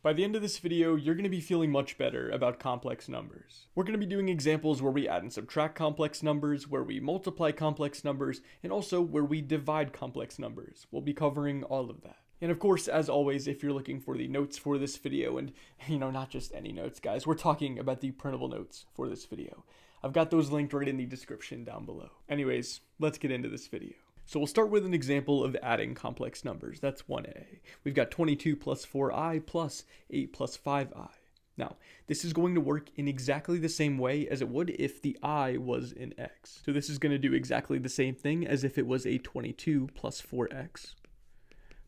By the end of this video, you're going to be feeling much better about complex numbers. We're going to be doing examples where we add and subtract complex numbers, where we multiply complex numbers, and also where we divide complex numbers. We'll be covering all of that. And of course, as always, if you're looking for the notes for this video, and not just any notes, guys, we're talking about the printable notes for this video. I've got those linked right in the description down below. Anyways, let's get into this video. So we'll start with an example of adding complex numbers. That's 1a. We've got 22 plus 4i plus 8 plus 5i. Now, this is going to work in exactly the same way as it would if the I was in x. So this is going to do exactly the same thing as if it was a 22 plus 4x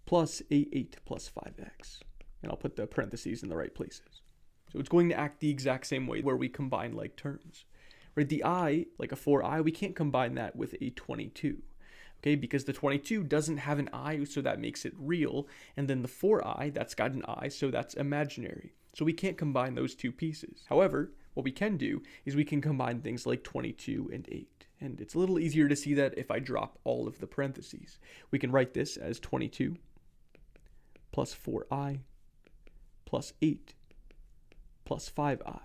plus a 8 plus 5x. And I'll put the parentheses in the right places. So it's going to act the exact same way where we combine like terms. Right, the I, like a 4i, we can't combine that with a 22. Okay, because the 22 doesn't have an I, so that makes it real, and then the 4i, that's got an I, so that's imaginary. So we can't combine those two pieces. However, what we can do is we can combine things like 22 and 8. And it's a little easier to see that if I drop all of the parentheses. We can write this as 22 plus 4i plus 8 plus 5i.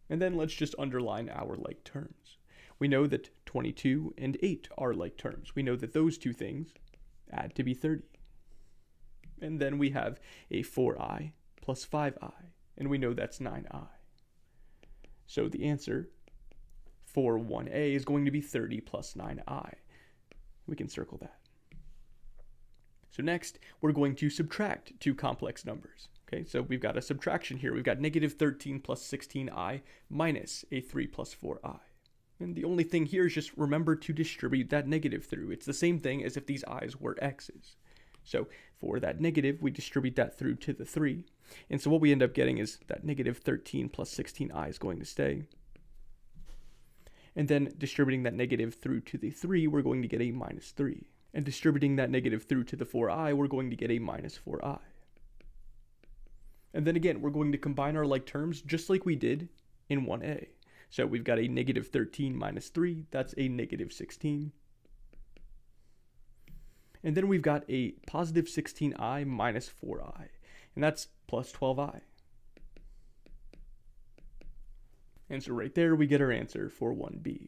And then let's just underline our like terms. We know that 22 and 8 are like terms. We know that those two things add to be 30. And then we have a 4i plus 5i, and we know that's 9i. So the answer for 1a is going to be 30 plus 9i. We can circle that. So next, we're going to subtract two complex numbers. Okay, so we've got a subtraction here. We've got negative 13 plus 16i minus a 3 plus 4i. And the only thing here is just remember to distribute that negative through. It's the same thing as if these i's were x's. So for that negative, we distribute that through to the 3. And so what we end up getting is that negative 13 plus 16i is going to stay. And then distributing that negative through to the 3, we're going to get a minus 3. And distributing that negative through to the 4i, we're going to get a minus 4i. And then again, we're going to combine our like terms just like we did in 1a. So we've got a negative 13 minus 3, that's a negative 16. And then we've got a positive 16i minus 4i, and that's plus 12i. And so right there we get our answer for 1b.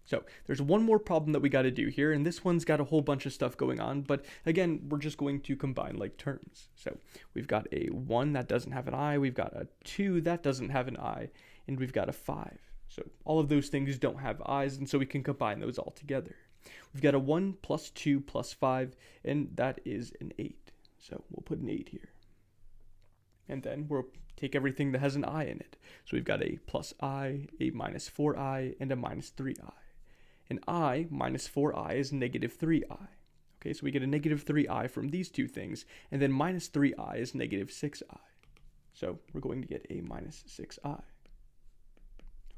So there's one more problem that we got to do here, and this one's got a whole bunch of stuff going on, but again, we're just going to combine like terms. So we've got a 1 that doesn't have an I, we've got a 2 that doesn't have an I, and we've got a 5. So all of those things don't have i's, and so we can combine those all together. We've got a 1 plus 2 plus 5, and that is an 8. So we'll put an 8 here. And then we'll take everything that has an I in it. So we've got a plus I, a minus 4i, and a minus 3i. And I minus 4i is negative 3i. Okay, so we get a negative 3i from these two things, and then minus 3i is negative 6i. So we're going to get a minus 6i.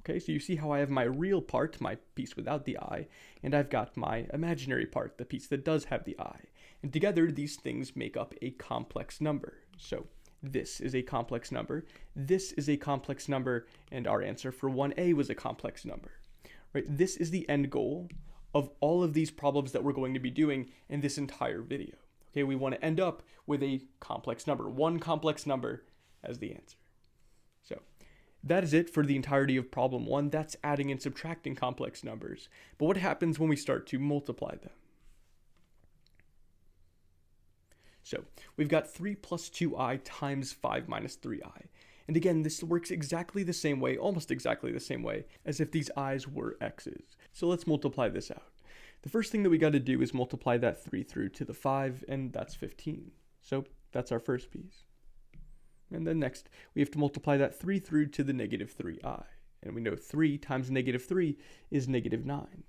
Okay, so you see how I have my real part, my piece without the I, and I've got my imaginary part, the piece that does have the I. And together, these things make up a complex number. So this is a complex number, this is a complex number, and our answer for 1a was a complex number. Right? This is the end goal of all of these problems that we're going to be doing in this entire video. Okay, we want to end up with a complex number, one complex number as the answer. So that is it for the entirety of problem 1. That's adding and subtracting complex numbers. But what happens when we start to multiply them? So we've got 3 plus 2i times 5 minus 3i. And again, this works exactly the same way, almost exactly the same way, as if these i's were x's. So let's multiply this out. The first thing that we got to do is multiply that 3 through to the 5, and that's 15. So that's our first piece. And then next, we have to multiply that 3 through to the negative 3i. And we know 3 times negative 3 is negative 9.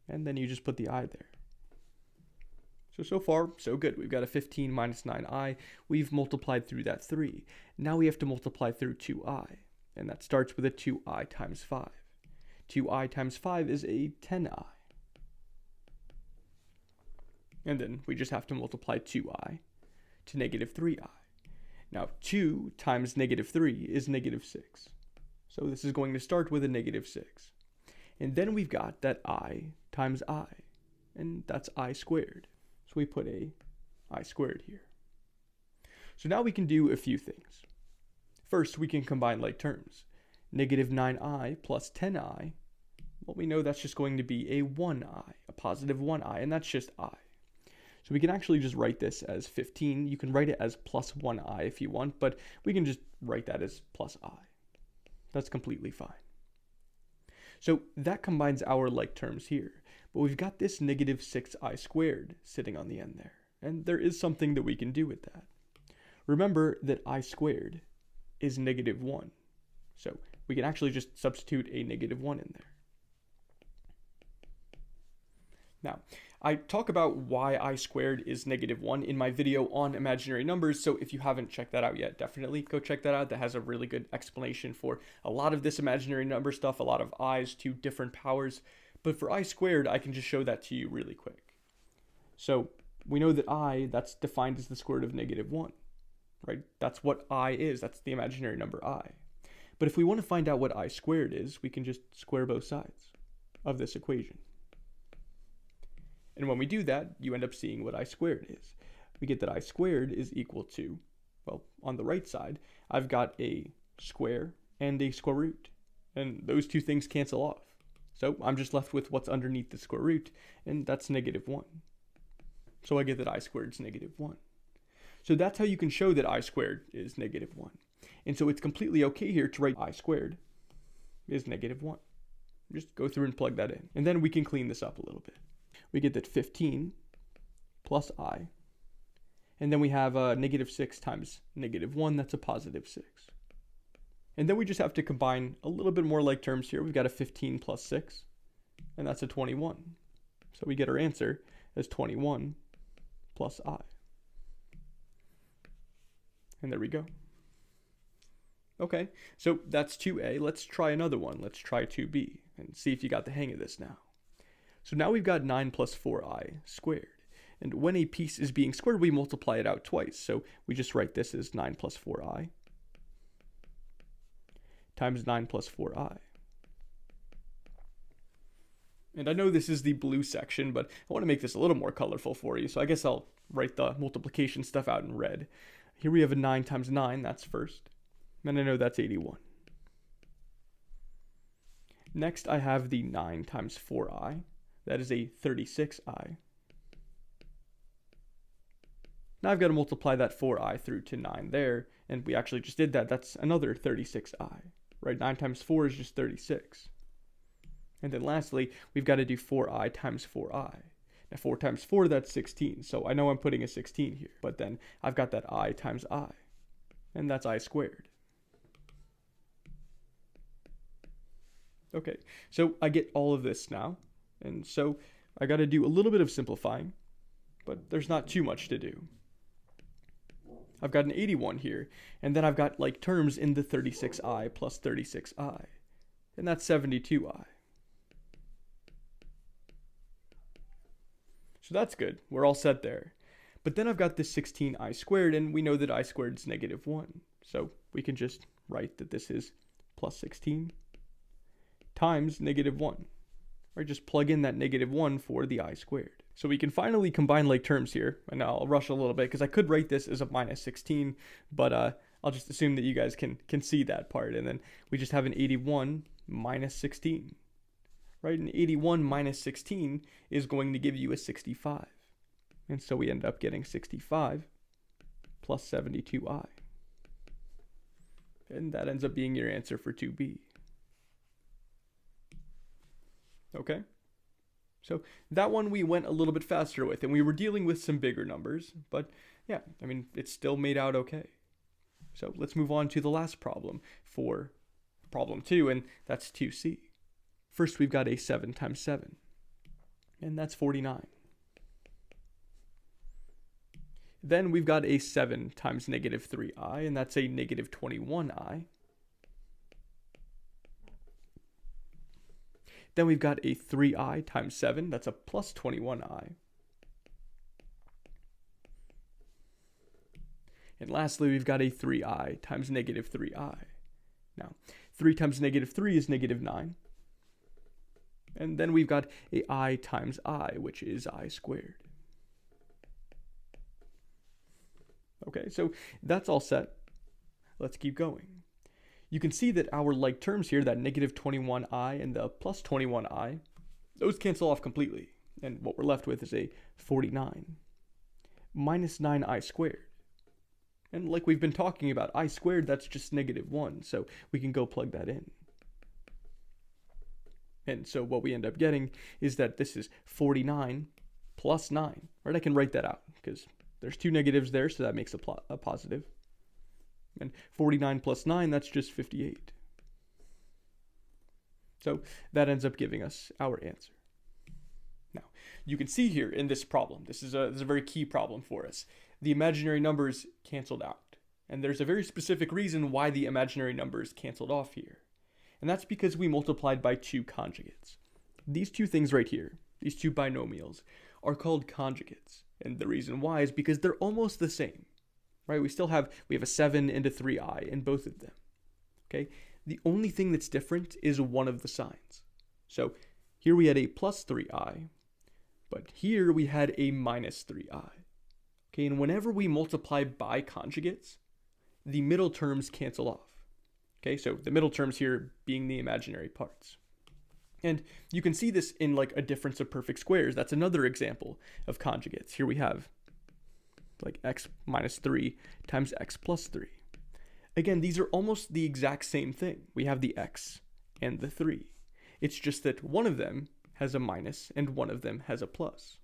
And then you just put the I there. So far, so good. We've got a 15 minus 9i. We've multiplied through that 3. Now we have to multiply through 2i. And that starts with a 2i times 5. 2i times 5 is a 10i. And then we just have to multiply 2i to negative 3i. Now 2 times negative 3 is negative 6. So this is going to start with a negative 6. And then we've got that I times I. And that's I squared. So we put a I squared here. So now we can do a few things. First, we can combine like terms. Negative 9i plus 10i, well, we know that's just going to be a 1i, a positive 1i, and that's just I. So we can actually just write this as 15. You can write it as plus 1i if you want, but we can just write that as plus I. That's completely fine. So that combines our like terms here, but we've got this negative 6i squared sitting on the end there, and there is something that we can do with that. Remember that I squared is negative 1, so we can actually just substitute a negative 1 in there. Now, I talk about why I squared is negative 1 in my video on imaginary numbers, so if you haven't checked that out yet, definitely go check that out. That has a really good explanation for a lot of this imaginary number stuff, a lot of i's to different powers. But for I squared, I can just show that to you really quick. So we know that I, that's defined as the square root of negative 1, right? That's what I is. That's the imaginary number I. But if we want to find out what I squared is, we can just square both sides of this equation. And when we do that, you end up seeing what I squared is. We get that I squared is equal to, well, on the right side, I've got a square and a square root. And those two things cancel off. So I'm just left with what's underneath the square root, and that's negative 1. So I get that I squared is negative 1. So that's how you can show that I squared is negative 1. And so it's completely okay here to write I squared is negative 1. Just go through and plug that in. And then we can clean this up a little bit. We get that 15 plus I, and then we have negative 6 times negative 1, that's a positive 6. And then we just have to combine a little bit more like terms here. We've got a 15 plus 6, and that's a 21. So we get our answer as 21 plus I. And there we go. Okay, so that's 2a. Let's try another one. Let's try 2b and see if you got the hang of this now. So now we've got 9 plus 4i squared. And when a piece is being squared, we multiply it out twice. So we just write this as 9 plus 4i times 9 plus 4i. And I know this is the blue section, but I want to make this a little more colorful for you. So I guess I'll write the multiplication stuff out in red. Here we have a 9 times 9, that's first. And I know that's 81. Next, I have the 9 times 4i. That is a 36i. Now I've got to multiply that 4i through to 9 there, and we actually just did that. That's another 36i, right? 9 times 4 is just 36. And then lastly, we've got to do 4i times 4i. Now 4 times 4, that's 16. So I know I'm putting a 16 here, but then I've got that I times I, and that's I squared. Okay, so I get all of this now. And so I got to do a little bit of simplifying, but there's not too much to do. I've got an 81 here, and then I've got like terms in the 36i plus 36i, and that's 72i. So that's good. We're all set there. But then I've got this 16i squared, and we know that I squared is negative 1. So we can just write that this is plus 16 times negative 1. Or just plug in that negative 1 for the I squared. So we can finally combine like terms here. And I'll rush a little bit because I could write this as a minus 16, but I'll just assume that you guys can see that part. And then we just have an 81 minus 16. Right? An 81 minus 16 is going to give you a 65. And so we end up getting 65 plus 72i. And that ends up being your answer for 2b. Okay, so that one we went a little bit faster with, and we were dealing with some bigger numbers, but yeah, I mean, it still made out okay. So let's move on to the last problem for problem 2, and that's 2c. First, we've got a 7 times 7, and that's 49. Then we've got a 7 times negative 3i, and that's a negative 21i. Then we've got a 3i times 7, that's a plus 21i. And lastly, we've got a 3i times negative 3i. Now, 3 times negative 3 is negative 9. And then we've got a I times I, which is I squared. Okay, so that's all set. Let's keep going. You can see that our like terms here, that negative 21i and the plus 21i, those cancel off completely. And what we're left with is a 49 minus 9i squared. And like we've been talking about, I squared, that's just negative 1, so we can go plug that in. And so what we end up getting is that this is 49 plus 9, right? I can write that out because there's two negatives there, so that makes a positive. And 49 plus 9, that's just 58. So that ends up giving us our answer. Now, you can see here in this problem, this is a very key problem for us. The imaginary numbers canceled out. And there's a very specific reason why the imaginary numbers canceled off here. And that's because we multiplied by two conjugates. These two things right here, these two binomials, are called conjugates. And the reason why is because they're almost the same. Right? We have a 7 and a 3i in both of them. Okay? The only thing that's different is one of the signs. So here we had a plus 3i, but here we had a minus 3i. Okay, and whenever we multiply by conjugates, the middle terms cancel off. Okay, so the middle terms here being the imaginary parts. And you can see this in like a difference of perfect squares. That's another example of conjugates. Here we have like x minus 3 times x plus 3. Again, these are almost the exact same thing. We have the x and the 3. It's just that one of them has a minus and one of them has a plus.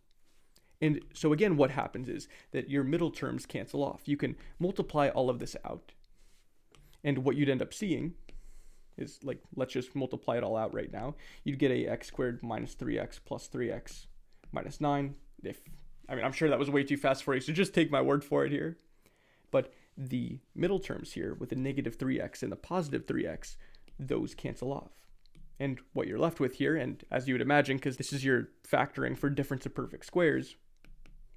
And so again, what happens is that your middle terms cancel off. You can multiply all of this out. And what you'd end up seeing is, like, let's just multiply it all out right now. You'd get a x squared minus 3x plus 3x minus 9. I'm sure that was way too fast for you, so just take my word for it here. But the middle terms here with the negative 3x and the positive 3x, those cancel off. And what you're left with here, and as you would imagine, because this is your factoring for difference of perfect squares,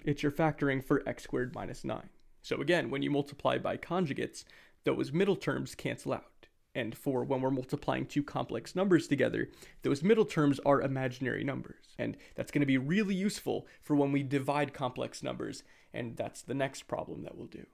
it's your factoring for x squared minus 9. So again, when you multiply by conjugates, those middle terms cancel out. And for when we're multiplying two complex numbers together, those middle terms are imaginary numbers. And that's going to be really useful for when we divide complex numbers, and that's the next problem that we'll do.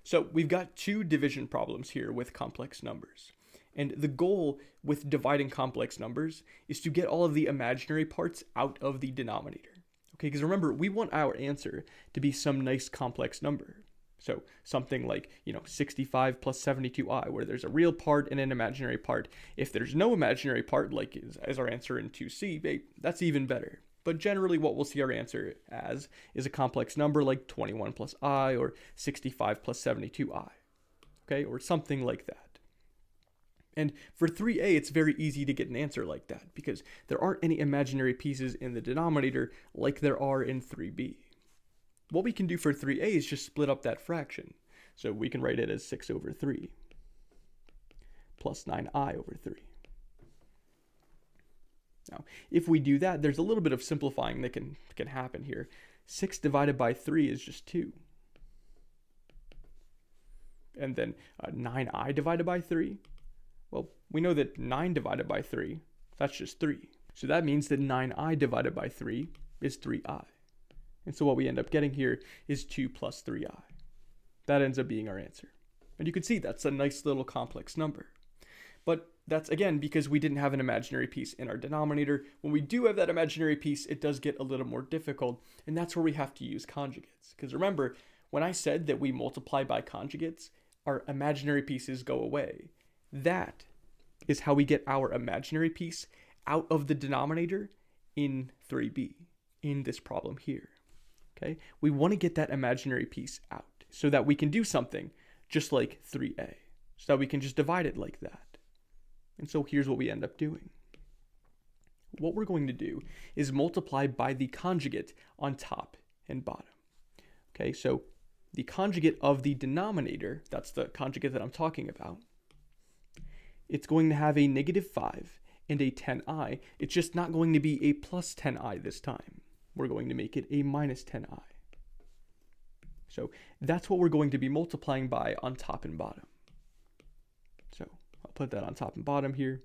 So we've got two division problems here with complex numbers. And the goal with dividing complex numbers is to get all of the imaginary parts out of the denominator. Okay, because remember, we want our answer to be some nice complex number. So something like, 65 plus 72i, where there's a real part and an imaginary part. If there's no imaginary part, like as our answer in 2c, that's even better. But generally what we'll see our answer as is a complex number like 21 plus I or 65 plus 72i. Okay, or something like that. And for 3a, it's very easy to get an answer like that because there aren't any imaginary pieces in the denominator like there are in 3b. What we can do for 3a is just split up that fraction. So we can write it as 6 over 3 plus 9i over 3. Now, if we do that, there's a little bit of simplifying that can happen here. 6 divided by 3 is just 2. And then 9i divided by 3? Well, we know that 9 divided by 3, that's just 3. So that means that 9i divided by 3 is 3i. And so what we end up getting here is 2 plus 3i. That ends up being our answer. And you can see that's a nice little complex number. But that's, again, because we didn't have an imaginary piece in our denominator. When we do have that imaginary piece, it does get a little more difficult, and that's where we have to use conjugates. Because remember, when I said that we multiply by conjugates, our imaginary pieces go away. That is how we get our imaginary piece out of the denominator in 3b, in this problem here. Okay? We want to get that imaginary piece out so that we can do something just like 3a, so that we can just divide it like that. And so here's what we end up doing. What we're going to do is multiply by the conjugate on top and bottom. Okay, so the conjugate of the denominator, that's the conjugate that I'm talking about, it's going to have a negative 5 and a 10i. It's just not going to be a plus 10i this time. We're going to make it a minus 10i. So that's what we're going to be multiplying by on top and bottom. So I'll put that on top and bottom here.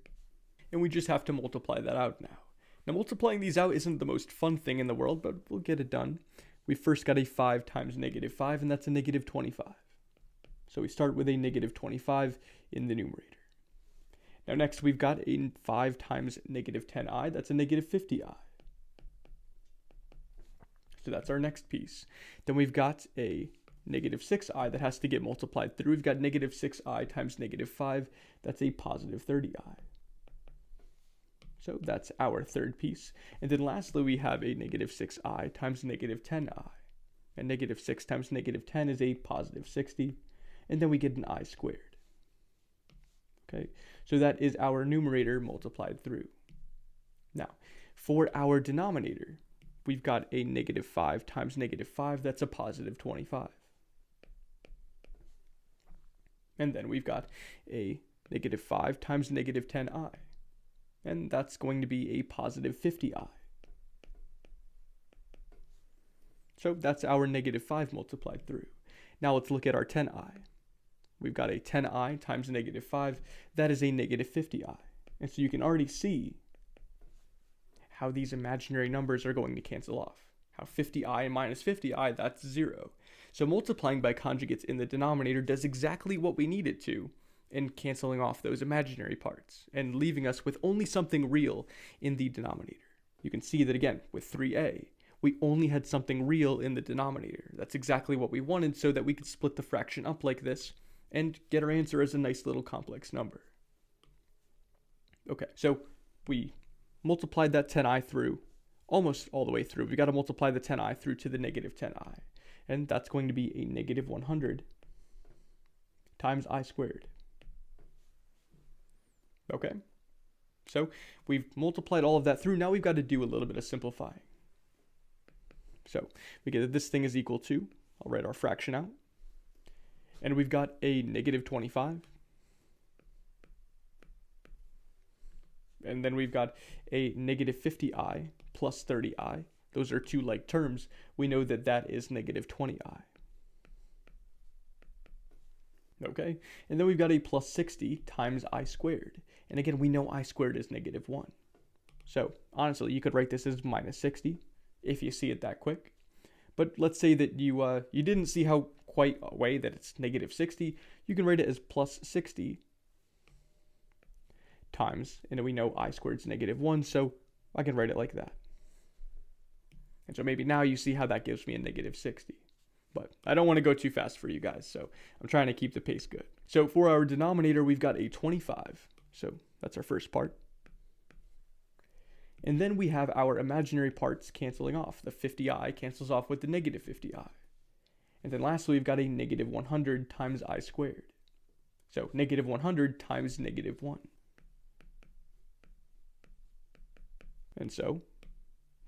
And we just have to multiply that out now. Now multiplying these out isn't the most fun thing in the world, but we'll get it done. we first got a 5 times negative 5, and that's a negative 25. So we start with a negative 25 in the numerator. Now next we've got a 5 times negative 10i, that's a negative 50i. So that's our next piece. Then we've got a negative 6i that has to get multiplied through. We've got negative 6i times negative 5, that's a positive 30i. So that's our third piece. And then lastly, we have a negative 6i times negative 10i. And negative 6 times negative 10 is a positive 60. And then we get an I squared. Okay, so that is our numerator multiplied through. Now, for our denominator, we've got a negative 5 times negative 5, that's a positive 25. And then we've got a negative 5 times negative 10i, and that's going to be a positive 50i. So that's our negative 5 multiplied through. Now let's look at our 10i. We've got a 10i times negative 5, that is a negative 50i. And so you can already see how these imaginary numbers are going to cancel off. How 50i and minus 50i, that's 0. So multiplying by conjugates in the denominator does exactly what we need it to in canceling off those imaginary parts and leaving us with only something real in the denominator. You can see that again with 3a, we only had something real in the denominator. That's exactly what we wanted so that we could split the fraction up like this and get our answer as a nice little complex number. Okay, so we multiplied that 10i through, almost all the way through. We got to multiply the 10i through to the negative 10i. And that's going to be a negative 100 times I squared. Okay, so we've multiplied all of that through. Now we've got to do a little bit of simplifying. So we get that this thing is equal to, I'll write our fraction out. And we've got a negative 25. And then we've got a negative 50i plus 30i. Those are two like terms. We know that that is negative 20i. Okay, and then we've got a plus 60 times I squared. And again, we know I squared is negative 1. So honestly, you could write this as minus 60 if you see it that quick. But let's say that you didn't see how quite a way that it's negative 60. You can write it as plus 60 times, and we know I squared is negative 1, so I can write it like that. And so maybe now you see how that gives me a negative 60. But I don't want to go too fast for you guys, so I'm trying to keep the pace good. So for our denominator, we've got a 25. So that's our first part. And then we have our imaginary parts canceling off. The 50i cancels off with the negative 50i. And then lastly, we've got a negative 100 times I squared. So negative 100 times negative 1. And so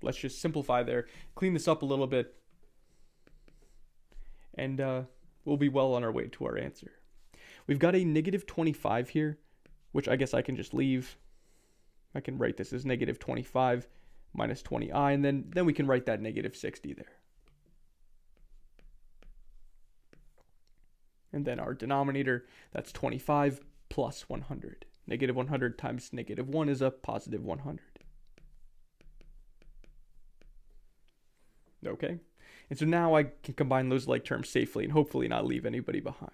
let's just simplify there, clean this up a little bit, and we'll be well on our way to our answer. We've got a negative 25 here, which I guess I can just leave. I can write this as negative 25 minus 20i, and then we can write that negative 60 there. And then our denominator, that's 25 plus 100. Negative 100 times negative 1 is a positive 100. Okay, and so now I can combine those like terms safely and hopefully not leave anybody behind.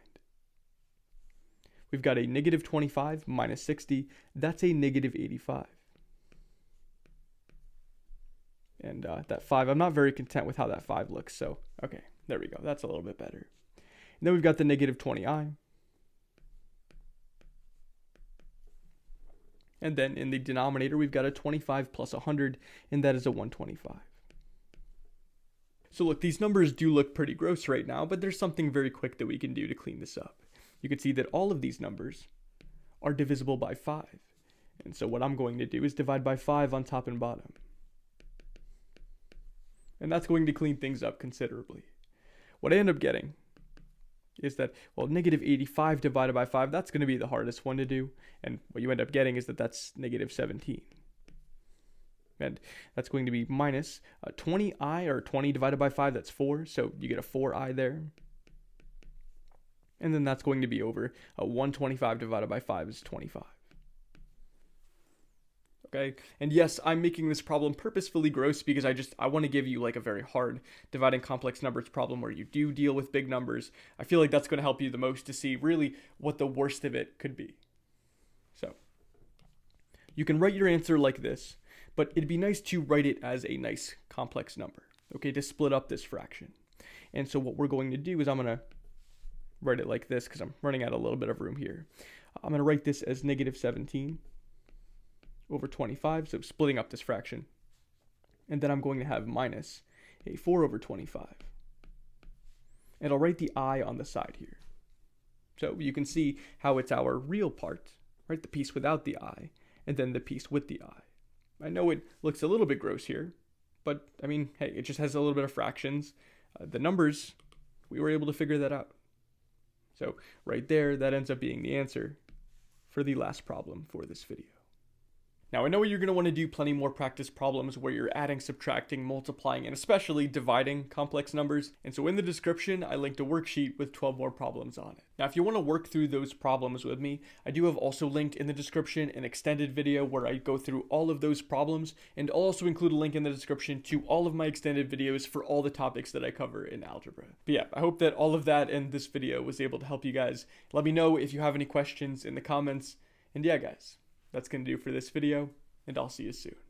We've got a negative 25 minus 60. That's a negative 85. And that 5, I'm not very content with how that 5 looks. So, okay, there we go. That's a little bit better. And then we've got the negative 20i. And then in the denominator, we've got a 25 plus 100, and that is a 125. So look, these numbers do look pretty gross right now, but there's something very quick that we can do to clean this up. You can see that all of these numbers are divisible by 5. And so what I'm going to do is divide by 5 on top and bottom. And that's going to clean things up considerably. What I end up getting is that, well, negative 85 divided by 5, that's going to be the hardest one to do. And what you end up getting is that that's negative 17. And that's going to be minus 20i, or 20 divided by 5, that's 4. So you get a 4i there. And then that's going to be over 125 divided by 5 is 25. Okay, and yes, I'm making this problem purposefully gross because I want to give you like a very hard dividing complex numbers problem where you do deal with big numbers. I feel like that's going to help you the most to see really what the worst of it could be. So you can write your answer like this, but it'd be nice to write it as a nice complex number, okay, to split up this fraction. And so what we're going to do is I'm going to write it like this because I'm running out a little bit of room here. I'm going to write this as negative 17 over 25, so splitting up this fraction. And then I'm going to have minus a 4 over 25. And I'll write the I on the side here. So you can see how it's our real part, right? The piece without the I, and then the piece with the I. I know it looks a little bit gross here, but I mean, hey, it just has a little bit of fractions. The numbers, we were able to figure that out. So right there, that ends up being the answer for the last problem for this video. Now, I know you're going to want to do plenty more practice problems where you're adding, subtracting, multiplying, and especially dividing complex numbers. And so in the description, I linked a worksheet with 12 more problems on it. Now, if you want to work through those problems with me, I do have also linked in the description an extended video where I go through all of those problems, and I'll also include a link in the description to all of my extended videos for all the topics that I cover in algebra. But yeah, I hope that all of that in this video was able to help you guys. Let me know if you have any questions in the comments. And yeah, guys, that's going to do for this video, and I'll see you soon.